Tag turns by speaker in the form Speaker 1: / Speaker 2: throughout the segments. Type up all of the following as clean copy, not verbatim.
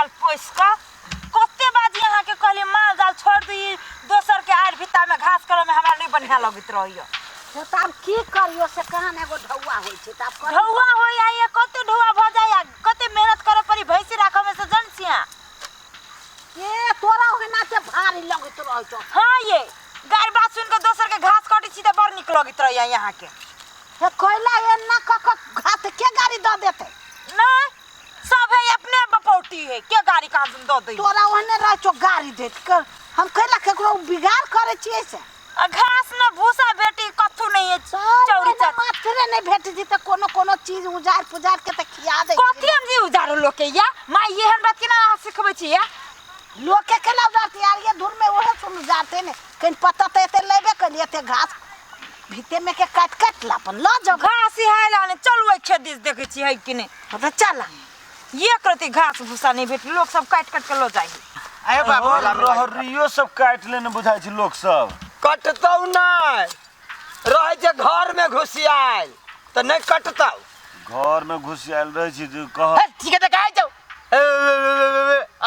Speaker 1: जाल पोस का कते बाजी यहाँ के कहले माल जाल छोड़ दी दोसर के आड़ भिता में घास करे में हमरा नहीं बढ़िया लगत रहियो।
Speaker 2: तो अब की करियो से कहां एगो ढौआ होई छै त अब
Speaker 1: ढौआ होई आइए कते ढौआ भ जाय कते मेहनत करे पड़ी भैंसी राखे में से जनसिया
Speaker 2: ये तोरा होना के भारी लगत रह छ।
Speaker 1: हां ये गाय बात सुन के दोसर के घास काटी छी त बड़ निक लगत रहिया यहाँ के
Speaker 2: ये कोइला ये ना घास के गाड़ी द देते
Speaker 1: नहीं सब है अपने बपौटी है के गाड़ी का दो दे
Speaker 2: तोरा ओहने रह छ गाड़ी दे कर हम कैला केकरो बिगाड़ करे छियै से
Speaker 1: घास न भूसा बेटी कथु नहीं है चौड़ी चा
Speaker 2: माथरे नहीं भेट जी त कोनो चीज उजार पुजार के त खिया दे
Speaker 1: कथि हम जी उजारो लोग के या माय एहन बात के ना सिखबै छी या
Speaker 2: लोग के केला उजारते यार ये धुर में ओहे सुन उजारते ने कहीं पता त एते लेबे कर लिए घास भीते में के काट लापन ल जाओ
Speaker 1: घास है लाने चलू खेत दिस देखे छी है कि नहीं
Speaker 2: त चला
Speaker 1: ये करती घास भूसा नहीं भेट लोग सब काट के लो जाई
Speaker 3: आए बाबू रहरियो सब काट लेने बुझाई छी लोग सब
Speaker 4: कटतौ नहीं रहे जे घर में घुसियाल त नहीं कटतौ
Speaker 3: घर में घुसियाल रहे छी जो कह
Speaker 4: ठीक है त काहे जाऊ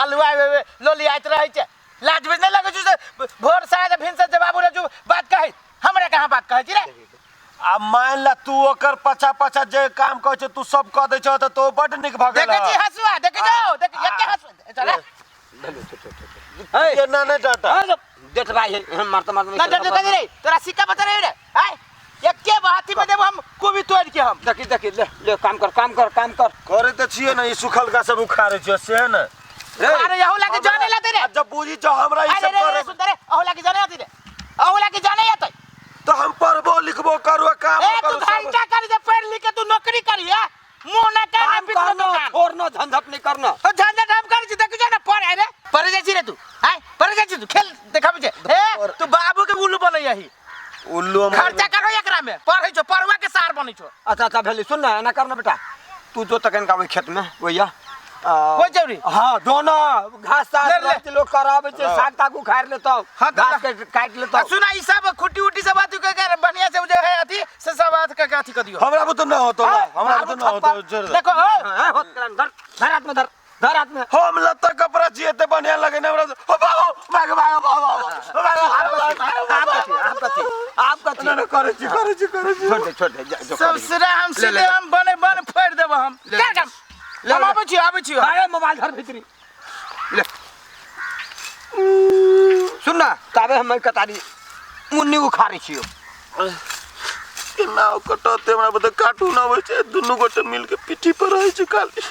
Speaker 4: आलुआ लोली आइत रहे छे लाज में नहीं लगे छ भोर साढ़े भिनसे जे बाबू रे जो बात कहे हमरे कहां बात कहे छी रे
Speaker 3: आ मान ला तू ओकर पछा जे काम कहै छ तू सब कह दै छ त तो बड निक भगल
Speaker 4: देखे छी हसुआ देखे जाओ देख एके हसुआ चला
Speaker 3: ये ना नहीं डाटा
Speaker 4: देख भाई मारता ना डर दे रे तोरा सिक्का बता रे रे हाय एके बाती में देब हम कोबी तोड़ के हम देखी ले काम कर
Speaker 3: करे त छिए न ई सुखल का सब उखाड़े छ से है न
Speaker 4: अरे यहू लागे जाने लाते रे
Speaker 3: जब बुझी छ हमरा ई सब करे
Speaker 4: सुंदर अहू लागे जाने आती रे अहू लागे जाने आते
Speaker 3: तो हम पढ़बो लिखबो करू काम
Speaker 4: करू सब घंटा कर जे पढ़ लिख के तू नौकरी करी है मुंह ना काम करना और न झंझट नहीं करना तो झंझट हम कर देख जा ना पढ़ रे पढ़ जाई रे तू हाय पढ़ जाई तू खेल देखाबे जे ए तू बाबू के उल्लू बनै यही
Speaker 3: उल्लू
Speaker 4: खर्चा करो एकरा में पढ़ै छो पढ़वा के सार बनै छो अच्छा भेली सुन ना ना करना बेटा तू जो तकन का ओई खेत में ओइया कोई जरूरी हां दोनों घास साथ लोग करावे छे साग तागू खार लेतो घास के काट लेतो सुना ई सब खुट्टी उट्टी सब बात के बढ़िया से जो है अथी से सब बात के अथी कर दियो
Speaker 3: हमरा तो ना होतो हमरा तो ना होतो
Speaker 4: देखो होत करन धर हाथ में धर हाथ में
Speaker 3: हम लत्ता कपड़ा चाहिए ते बढ़िया लगे ना हमरा हो बाबू
Speaker 4: आपका
Speaker 3: ना करे छी
Speaker 4: छोड़ दे सब सिरा हम सिले हम बने फोड़ देब हम हम आबै छी अरे मोबाइल धर भीतरी ले सुन ना ताबे हम कतारी मुन्नी उखारे छियो
Speaker 3: ना कटते हमरा बता काटू ना होय छै दुनु गोटे मिल के पीठी पर रहै छै खाली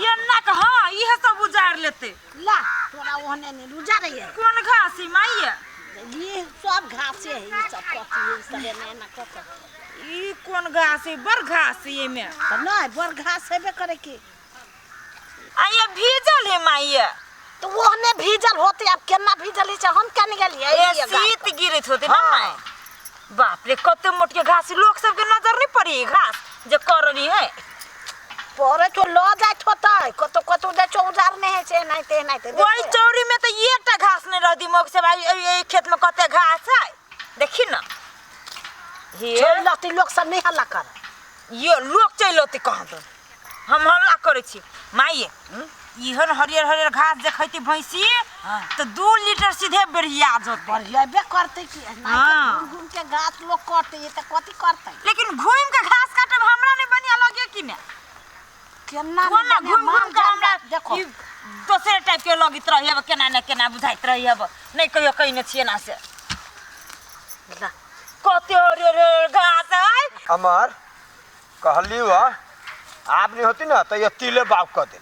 Speaker 1: ये ना का हां इहे सब उजार लेते
Speaker 2: ला तोरा ओहने ने रुजा रही है
Speaker 1: कौन घास है माई
Speaker 2: ये सब घास है ये सब कथी है सरे ने ना कत
Speaker 1: ई कौन घास है बर घास है में
Speaker 2: त नहीं बर घास हेबे करे की
Speaker 1: आ ये भीजल है माई
Speaker 2: तो ओहने भीजल होते अब केना भीजल है हम केन गेलिए
Speaker 1: ये शीत गिरत होते ना माई बाप रे कते मोटे घास लोग सब के नजर नहीं पड़ी घास जे करनी है
Speaker 2: परे तो लो जात होतै कतो दे छो उजारने है से नहीं ते
Speaker 1: ओई चौरी में तो एकटा घास नहीं रह दिमाग से भाई ए खेत में कते घास है देखी ना हे
Speaker 2: चलती लोग सब नहीं हल्ला कर
Speaker 1: ये लोग चलती कहां तो हम हल्ला करे छी माई इहन हरियर घास देखैती भैंसी तो 2 लीटर सीधे बढ़िया जोत
Speaker 2: बढ़िया बे करते की घूम के घास लोग काटते ये त कथि करते
Speaker 1: लेकिन घूम के घास काटब हमरा नहीं बढ़िया लगे कि ने
Speaker 2: केना
Speaker 1: ना घूम के हमरा
Speaker 2: देखो
Speaker 1: दोसर टाइप के लगित रही है केना बुझाइत रही है नहीं कहियो कहीं न छिए ना से कते हरियर घास है
Speaker 4: अमर कहली वा आप नहीं होती ना तो ये तिले बाप कर दे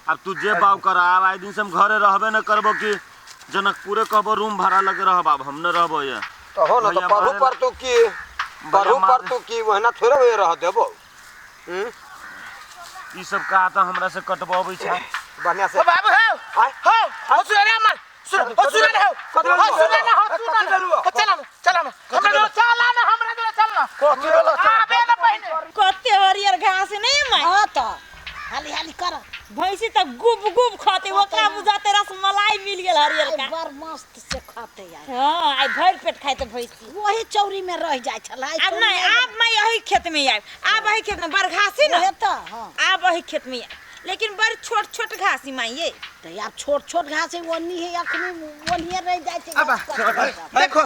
Speaker 3: अब तू जे बाव कर आब आइ दिन से हम घरे रहबे न करबो कि जनकपुरे कहबो रूम भाड़ा लगे रहब अब हम न रहबो ये
Speaker 4: तो हो ना तो पढ़ू पर तू की वहना थोड़े होए रह देबो
Speaker 3: ई सब का त हमरा से कटबाबै छै
Speaker 4: बढ़िया से
Speaker 5: बाबू हो सुन रे अमर सुन हो सुन रे चला ना हमरा दो चलना
Speaker 3: कथि बोला
Speaker 5: आबे ना पहिने
Speaker 1: कते हरियर घास नहीं मैं
Speaker 2: हां तो हाली कर
Speaker 1: भैंसी त गुब खाते ओकरा बुझाते रसमलाई मिल गेल हरियर का
Speaker 2: बड़ मस्त से खाते यार
Speaker 1: हां आई भर पेट खाते भैंसी
Speaker 2: वही चौरी में रह जाय छला
Speaker 1: अब नहीं अब मैं यही खेत में आब अब यही खेत में बरघासी ना
Speaker 2: है त हां
Speaker 1: अब यही खेत में लेकिन बड़ी छोट छोट घास ही माइये
Speaker 2: तो यार छोट छोट घास है वनी है अखनी वनी रह जाए छे
Speaker 5: अब देखो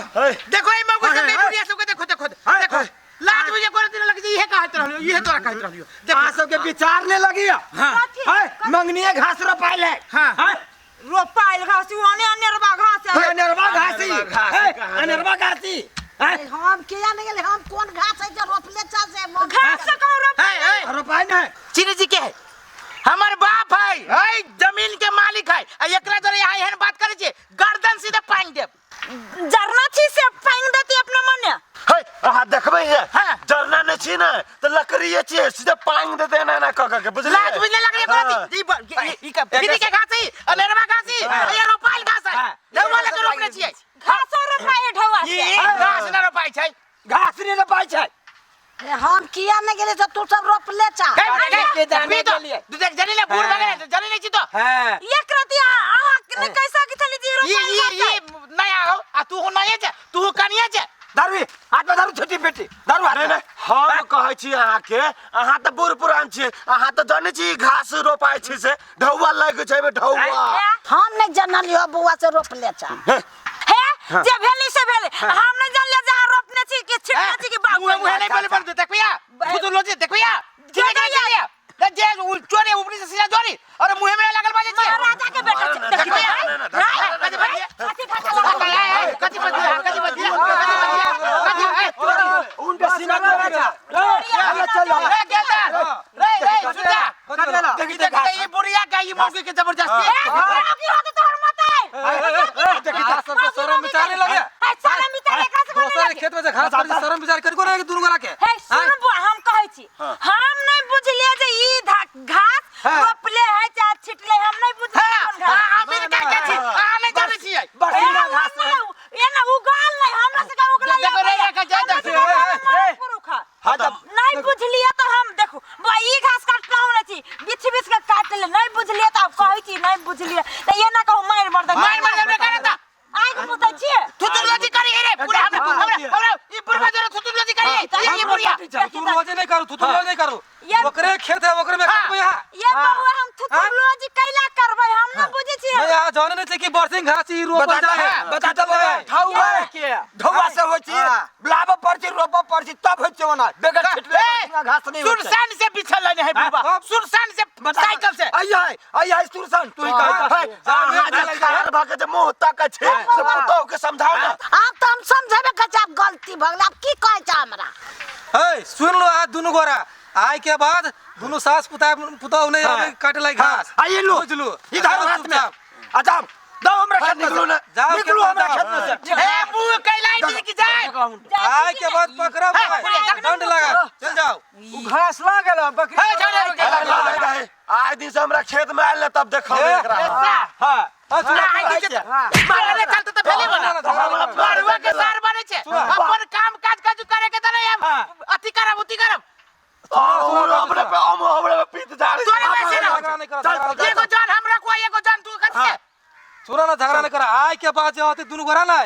Speaker 5: देखो ये मौका से बुढ़िया सब के देखो देखो देखो लाज मुझे करे दिन लग जी ये कहत रहलियो ये तोरा कहत रहलियो
Speaker 4: देखा सब के विचार ने लगी है मंगनी घास रोपाइल है
Speaker 5: हां
Speaker 1: रोपाइल घास ओने अनेरवा घास है
Speaker 4: अनेरवा घासी अनेरवा घासी
Speaker 2: हम किया नहीं गेले हम कौन घास है जो रोपले चा से
Speaker 1: घास से कहूं रोपाइल
Speaker 4: रोपाइल है
Speaker 5: चिनी जी के है हमार बाप है है जमीन के मालिक है आ एकरा जरे यहाँ एहन बात करे छे गर्दन सीधे पांग देब
Speaker 1: जरना छी से पांग देती अपना मन
Speaker 3: है अहाँ देखबै है जरना ने छी ना तो लकड़ी छी सीधे पांग देते ना कह के बुझले
Speaker 5: लाज बुझले लगे करती ई का फिरी के घासी अनेरवा घासी ये रोपाइल घास है देवा लगे रोपने छिए
Speaker 1: घास रोपाइल ढवा
Speaker 5: ई घास न रोपाइ छै
Speaker 4: घास नहीं रोपाइ छै
Speaker 2: हम किया नहीं गेले तो तू सब रोपले चा
Speaker 4: के दाने के लिए
Speaker 5: तू देख जनी ले बूढ़ वगैरह जनी नहीं छी तो
Speaker 4: हां
Speaker 1: एक रति आहा ने कैसा की थली जी रोपाइल
Speaker 5: ये नया हो आ तू हो नया छे तू हो कनिया छे
Speaker 4: दारू हाथ में दारू छोटी बेटी दारू हाथ में
Speaker 3: हम कहै छी अहाँ के अहाँ त बूढ़ पुरान छी अहाँ त जानै छी घास रोपाइ छी से ढौवा लाग छै ढौवा
Speaker 2: हम नहीं जानलियो बुआ से रोपले चा
Speaker 1: है जे भेली से भेले हम नहीं जानले जहां रोपने छी कि छिटने छी कि बाबू
Speaker 5: मुहे नहीं बोले पर देखिया तू लोजे देखिया देखिया जे चोरे ऊपरी से सीधा चोरी और मुहे में लगल बाजे छी
Speaker 1: राजा के बेटा देखिया
Speaker 5: कति बजी
Speaker 4: उन पे सीना लगा चल चल
Speaker 5: रे सुधा देखी ये बुढ़िया का ये मौके के जबरदस्ती
Speaker 1: की होत तोर मत
Speaker 4: देखी सब के शर्म विचारने लगे
Speaker 1: शर्म विचार का से
Speaker 4: दोसर खेत में घास पर शर्म विचार कर को दुनु गोरा के
Speaker 1: है सुन हम कहै छी हम नहीं बुझलिए जे ई घास रोपले है चाहे छिटले हम नहीं बुझलिए कोन घास
Speaker 5: आमिर का के छी आ नहीं जाने छी
Speaker 4: बरसीना घास
Speaker 1: ये ना उगाल नहीं हमरा से का उगला
Speaker 5: देखो रे का जाय
Speaker 1: पुरुखा नहीं बुझलिए तो हम देखो ई घास काटना होना छी बिछ बिछ के काट ले नहीं बुझलिए तो अब कहै छी नहीं बुझलिए तो ये ना कहू मार मर
Speaker 5: दे करता
Speaker 1: आइ के मुद्दा छी
Speaker 5: थुतुलजी करी रे पूरा हमरा ई पूरा जरा थुतुलजी करी ये बुढ़िया
Speaker 4: थुतुलजी नहीं करू थुतुलजी नहीं करू ओकरे खेत है ओकरे में काटबो यहां
Speaker 1: ये बाबू हम थुतुलजी कैला करबै हम न बुझै छी
Speaker 4: मैं यहां जाने नहीं कि बरसिंग घास ई रोपल जाए बता दे ढौवा के ढौवा से होय छी ब्लाब परची रोप परची तब होय छै ओना बेगर छिटले घास नहीं होय
Speaker 5: सुरसान से बिछल है बुढ़वा सुरसान से साइकिल से
Speaker 4: आई सुरसान तू ही कह
Speaker 3: हर भाग के मुंह तक छै सब पुतौ के समझाओ ना
Speaker 2: आप तो हम समझेबे के जब गलती भगला आप की कहै छ हमरा
Speaker 4: ए सुन लो आ दुनु गोरा आय के बाद दुनु सास पुतौ नहीं अबे काटे लाई घास
Speaker 3: आइए लो
Speaker 4: बुझलू
Speaker 3: इधर हाथ में आ जाओ हमरा खेत निकलो ना
Speaker 4: जाओ
Speaker 3: निकलो हमरा खेत में से
Speaker 5: ए बू कैलाई दी की जाए
Speaker 4: आय के बाद पकड़ा दंड लगा चल जाओ उ घास ला गेल बकरी
Speaker 3: आए दिन से हमरा खेत में आयल तब देखो एकरा
Speaker 4: हां
Speaker 5: मारने चलते तो पहले बना मारुआ के सार बने छे अपन काम काज काज करे के त नहीं हम अति करब
Speaker 3: अपने पे हमरे पे पीत जा रही
Speaker 5: तोरे वैसे ना एगो जान हमरा को एगो जान तू कथि है
Speaker 4: सुना ना झगड़ा नहीं करा आय के बाद जो होते दुनु गोरा ना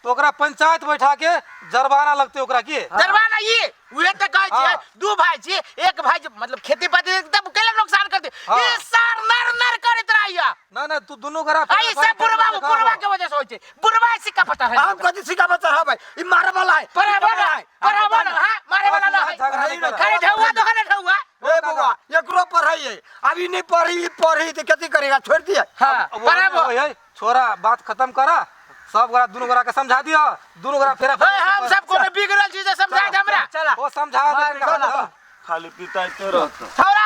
Speaker 4: तो ओकरा पंचायत बैठा के जरबाना लगते ओकरा के
Speaker 5: दरबाना ये उहे त कहै छै दू भाई छी एक भाई मतलब खेती पाती एकदम केला नुकसान करते ये सार नर करत रहिया
Speaker 4: ना तू दुनु गोरा
Speaker 5: आई से बुढ़वा के वजह से होय छै बुढ़वा सिक्का पता है
Speaker 4: हम कथि सिक्का पता है भाई ई मारे वाला है
Speaker 5: बराबर हां मारे वाला ना है करे ढौवा तो करे ढौवा
Speaker 4: ए बाबा एकरो पढ़ाई है अभी नहीं पढ़ी तो खेती करेगा छोड़ दिया
Speaker 5: हां बराबर
Speaker 4: छोरा बात खत्म करा सब गोरा दुनु गोरा के समझा दियो दुनु गोरा फेरा
Speaker 5: हम सब को बिगड़ल चीज समझा दे हमरा
Speaker 4: वो समझा दे
Speaker 3: खाली पिता तो रहत
Speaker 5: छोरा